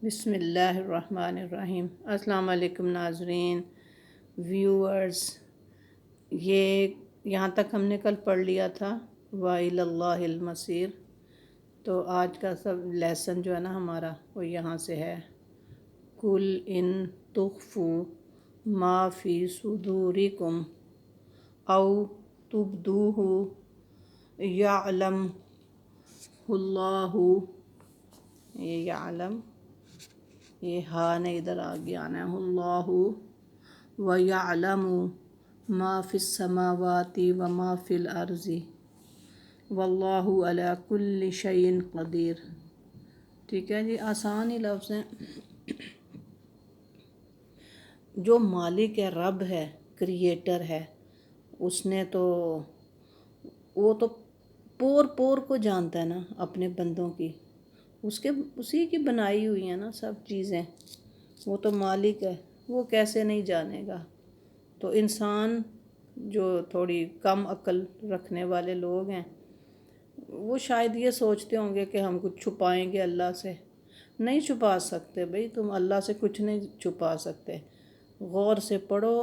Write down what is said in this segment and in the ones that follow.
بسم اللہ الرحمن الرحیم۔ السلام علیکم ناظرین، ویورز۔ یہ یہاں تک ہم نے کل پڑھ لیا تھا وَإِلَى اللَّهِ الْمَصِيرُ۔ تو آج کا سب لیسن جو ہے نا ہمارا وہ یہاں سے ہے۔ قُلْ إِن تُخْفُوا مَا فِي صُدُورِكُمْ أَوْ تُبْدُوهُ يَعْلَمْهُ اللَّهُ، یہ يعلم، یہ ہاں نے ادھر آگے آنا ہے، اللہ وَيَعْلَمُ مَا فِي السَّمَاوَاتِ وَمَا فِي الْأَرْضِ وَاللَّهُ عَلَى كُلِّ شَيْءٍ قدیر۔ ٹھیک ہے جی، آسان ہی لفظ ہیں۔ جو مالک ہے، رب ہے، کریٹر ہے، اس نے تو وہ تو پور پور کو جانتا ہے نا اپنے بندوں کی، اسی کی بنائی ہوئی ہیں نا سب چیزیں۔ وہ تو مالک ہے، وہ کیسے نہیں جانے گا۔ تو انسان جو تھوڑی کم عقل رکھنے والے لوگ ہیں وہ شاید یہ سوچتے ہوں گے کہ ہم کچھ چھپائیں گے اللہ سے۔ نہیں چھپا سکتے بھئی، تم اللہ سے کچھ نہیں چھپا سکتے۔ غور سے پڑھو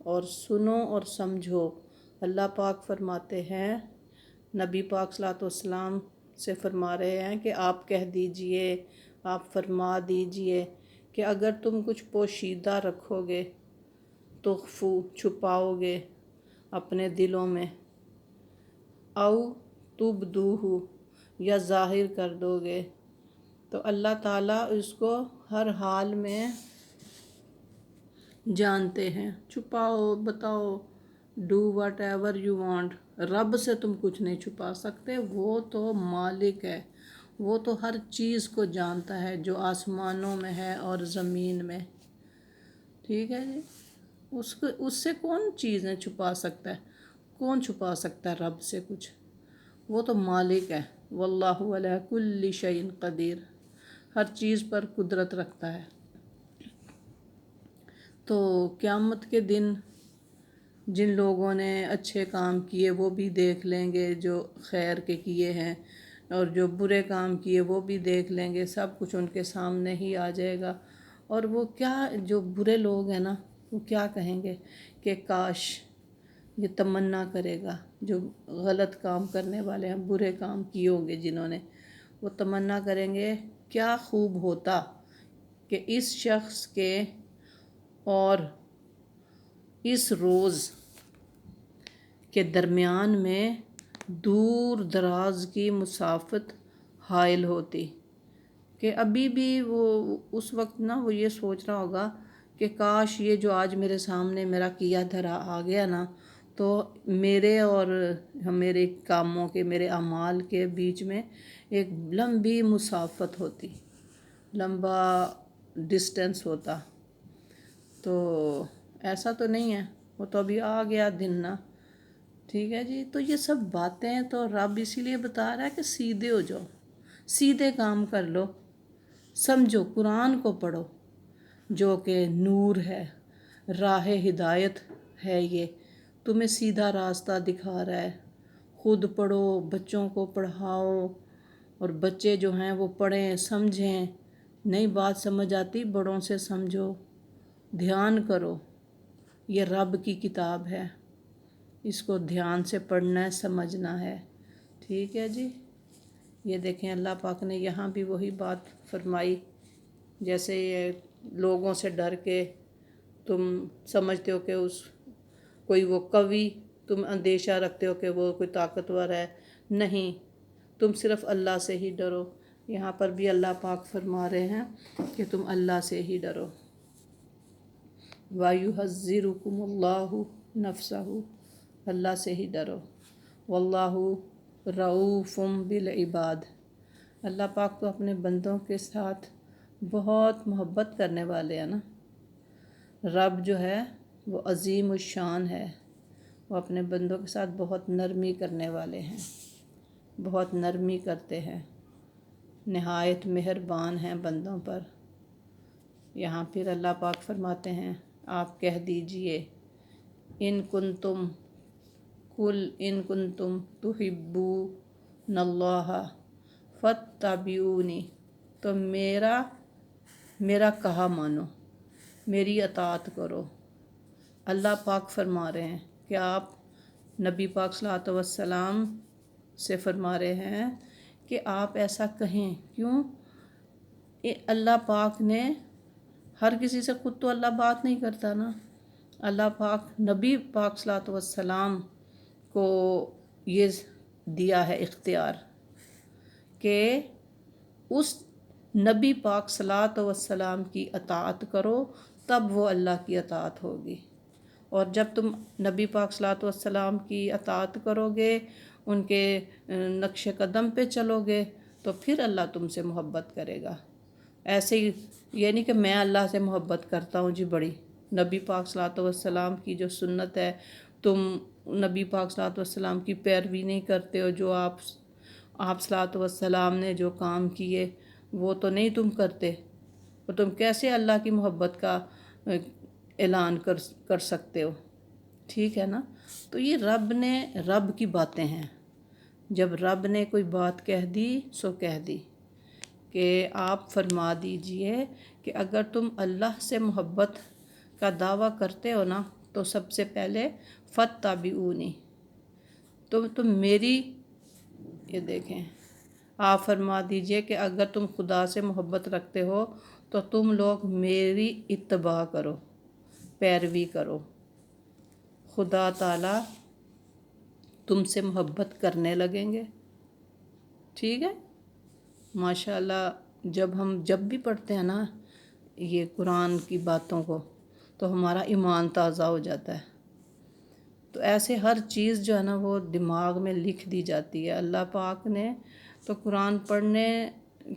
اور سنو اور سمجھو۔ اللہ پاک فرماتے ہیں، نبی پاک صلی اللہ علیہ وسلم سے فرما رہے ہیں کہ آپ کہہ دیجئے، آپ فرما دیجئے کہ اگر تم کچھ پوشیدہ رکھو گے، تخفو چھپاؤ گے اپنے دلوں میں، او تبدوہ یا ظاہر کر دو گے، تو اللہ تعالیٰ اس کو ہر حال میں جانتے ہیں۔ چھپاؤ، بتاؤ، do what ever you want, رب سے تم کچھ نہیں چھپا سکتے۔ وہ تو مالک ہے، وہ تو ہر چیز کو جانتا ہے جو آسمانوں میں ہے اور زمین میں۔ ٹھیک ہے جی، اس سے کون چیزیں چھپا سکتا ہے؟ کون چھپا سکتا ہے رب سے کچھ؟ وہ تو مالک ہے۔ واللہ علی کل شیء قدیر، ہر چیز پر قدرت رکھتا ہے۔ تو قیامت کے دن جن لوگوں نے اچھے کام کیے وہ بھی دیکھ لیں گے جو خیر کے کیے ہیں، اور جو برے کام کیے وہ بھی دیکھ لیں گے۔ سب کچھ ان کے سامنے ہی آ جائے گا۔ اور وہ کیا، جو برے لوگ ہیں نا، وہ کیا کہیں گے کہ کاش، یہ تمنا کرے گا جو غلط کام کرنے والے ہیں، برے کام کیے ہوں گے جنہوں نے، وہ تمنا کریں گے کیا خوب ہوتا کہ اس شخص کے اور اس روز کے درمیان میں دور دراز کی مسافت حائل ہوتی، کہ ابھی بھی وہ اس وقت نا وہ یہ سوچ رہا ہوگا کہ کاش یہ جو آج میرے سامنے میرا کیا دھرا آ گیا نا، تو میرے اور میرے کاموں کے، میرے اعمال کے بیچ میں ایک لمبی مسافت ہوتی، لمبا ڈسٹینس ہوتا۔ تو ایسا تو نہیں ہے، وہ تو ابھی آ گیا دن نا۔ ٹھیک ہے جی، تو یہ سب باتیں تو رب اسی لیے بتا رہا ہے کہ سیدھے ہو جاؤ، سیدھے کام کر لو، سمجھو، قرآن کو پڑھو جو کہ نور ہے، راہ ہدایت ہے، یہ تمہیں سیدھا راستہ دکھا رہا ہے۔ خود پڑھو، بچوں کو پڑھاؤ، اور بچے جو ہیں وہ پڑھیں، سمجھیں۔ نئی بات سمجھ آتی بڑوں سے سمجھو، دھیان کرو۔ یہ رب کی کتاب ہے، اس کو دھیان سے پڑھنا ہے، سمجھنا ہے۔ ٹھیک ہے جی، یہ دیکھیں اللہ پاک نے یہاں بھی وہی بات فرمائی، جیسے یہ لوگوں سے ڈر کے تم سمجھتے ہو کہ کوئی وہ قوی، تم اندیشہ رکھتے ہو کہ وہ کوئی طاقتور ہے، نہیں، تم صرف اللہ سے ہی ڈرو۔ یہاں پر بھی اللہ پاک فرما رہے ہیں کہ تم اللہ سے ہی ڈرو۔ وَيُحَذِّرُكُمُ اللَّهُ نَفْسَهُ، اللہ سے ہی ڈرو۔ وَاللَّهُ رَءُوفٌ بِالْعِبَادِ، اللہ پاک تو اپنے بندوں کے ساتھ بہت محبت کرنے والے ہیں نا۔ رب جو ہے وہ عظیم الشان ہے، وہ اپنے بندوں کے ساتھ بہت نرمی کرنے والے ہیں، بہت نرمی کرتے ہیں، نہایت مہربان ہیں بندوں پر۔ یہاں پھر اللہ پاک فرماتے ہیں، آپ کہہ دیجئے، ان کنتم، قل ان کنتم تحبون اللہ فاتبعونی، تو میرا میرا کہا مانو، میری اطاعت کرو۔ اللہ پاک فرما رہے ہیں کہ آپ نبی پاک صلی اللہ علیہ وسلم سے فرما رہے ہیں کہ آپ ایسا کہیں کیوں؟ اللہ پاک نے ہر کسی سے خود تو اللہ بات نہیں کرتا نا، اللہ پاک نبی پاک صلی اللہ علیہ وسلم کو یہ دیا ہے اختیار کہ اس نبی پاک صلی اللہ علیہ وسلم کی اطاعت کرو، تب وہ اللہ کی اطاعت ہوگی۔ اور جب تم نبی پاک صلی اللہ علیہ وسلم کی اطاعت کرو گے، ان کے نقش قدم پہ چلو گے، تو پھر اللہ تم سے محبت کرے گا۔ ایسے ہی یہ نہیں کہ میں اللہ سے محبت کرتا ہوں جی بڑی، نبی پاک صلی اللہ علیہ وسلم کی جو سنت ہے تم نبی پاک صلی اللہ علیہ وسلم کی پیروی نہیں کرتے ہو، جو آپ صلی اللہ علیہ وسلم نے جو کام کیے وہ تو نہیں تم کرتے، اور تم کیسے اللہ کی محبت کا اعلان کر سکتے ہو؟ ٹھیک ہے نا؟ تو یہ رب کی باتیں ہیں۔ جب رب نے کوئی بات کہہ دی سو کہہ دی کہ آپ فرما دیجئے کہ اگر تم اللہ سے محبت کا دعویٰ کرتے ہو نا تو سب سے پہلے فاتبعونی، تم میری، یہ دیکھیں، آپ فرما دیجئے کہ اگر تم خدا سے محبت رکھتے ہو تو تم لوگ میری اتباع کرو، پیروی کرو۔ خدا تعالیٰ تم سے محبت کرنے لگیں گے۔ ٹھیک ہے؟ ماشاءاللہ جب بھی پڑھتے ہیں نا یہ قرآن کی باتوں کو تو ہمارا ایمان تازہ ہو جاتا ہے۔ تو ایسے ہر چیز جو ہے نا وہ دماغ میں لکھ دی جاتی ہے۔ اللہ پاک نے تو قرآن پڑھنے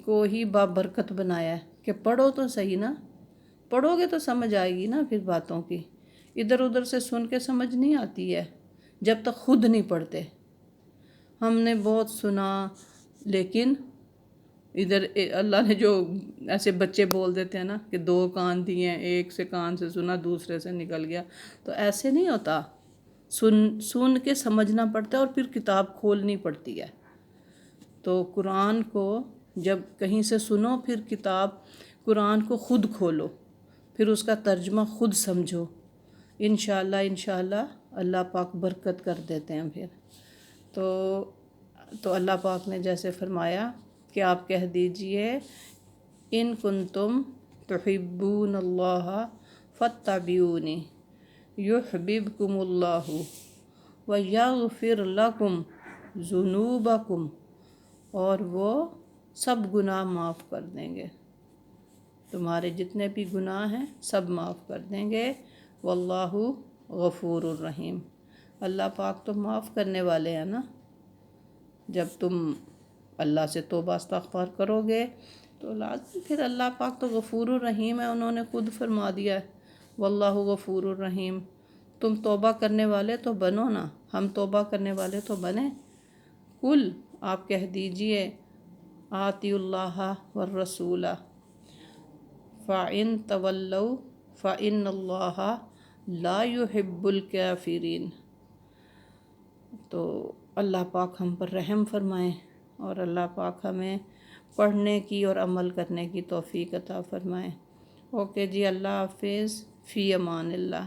کو ہی بابرکت بنایا ہے کہ پڑھو تو صحیح نا، پڑھو گے تو سمجھ آئے گی نا پھر باتوں کی۔ ادھر ادھر سے سن کے سمجھ نہیں آتی ہے جب تک خود نہیں پڑھتے۔ ہم نے بہت سنا لیکن ادھر اللہ نے جو ایسے بچے بول دیتے ہیں نا کہ 2 کان دیے ہیں، ایک سے کان سے سنا دوسرے سے نکل گیا، تو ایسے نہیں ہوتا۔ سن کے سمجھنا پڑتا ہے اور پھر کتاب کھولنی پڑتی ہے۔ تو قرآن کو جب کہیں سے سنو پھر قرآن کو خود کھولو، پھر اس کا ترجمہ خود سمجھو، انشاءاللہ اللہ پاک برکت کر دیتے ہیں پھر۔ تو اللہ پاک نے جیسے فرمایا کہ آپ کہہ دیجئے ان کنتم تحبون اللہ فاتبعونی یحببکم اللہ ویغفر لکم ذنوبکم، اور وہ سب گناہ معاف کر دیں گے، تمہارے جتنے بھی گناہ ہیں سب معاف کر دیں گے۔ واللہ غفور الرحیم، اللہ پاک تو معاف کرنے والے ہیں نا۔ جب تم اللہ سے توبہ استغفار کرو گے تو لازم پھر اللہ پاک تو غفور الرحیم ہے، انہوں نے خود فرما دیا ہے واللہ غفور الرحیم۔ تم توبہ کرنے والے تو بنو نا، ہم توبہ کرنے والے تو بنیں۔ کل آپ کہہ دیجئے آتی اللہ والرسول فَإِن تَوَلَّوْا فَإِنَّ اللَّهَ لَا يُحِبُّ الْكَافِرِينَ۔ تو اللہ پاک ہم پر رحم فرمائیں اور اللہ پاک ہمیں پڑھنے کی اور عمل کرنے کی توفیق عطا فرمائیں۔ اوکے جی، اللہ حافظ، فی امان اللہ۔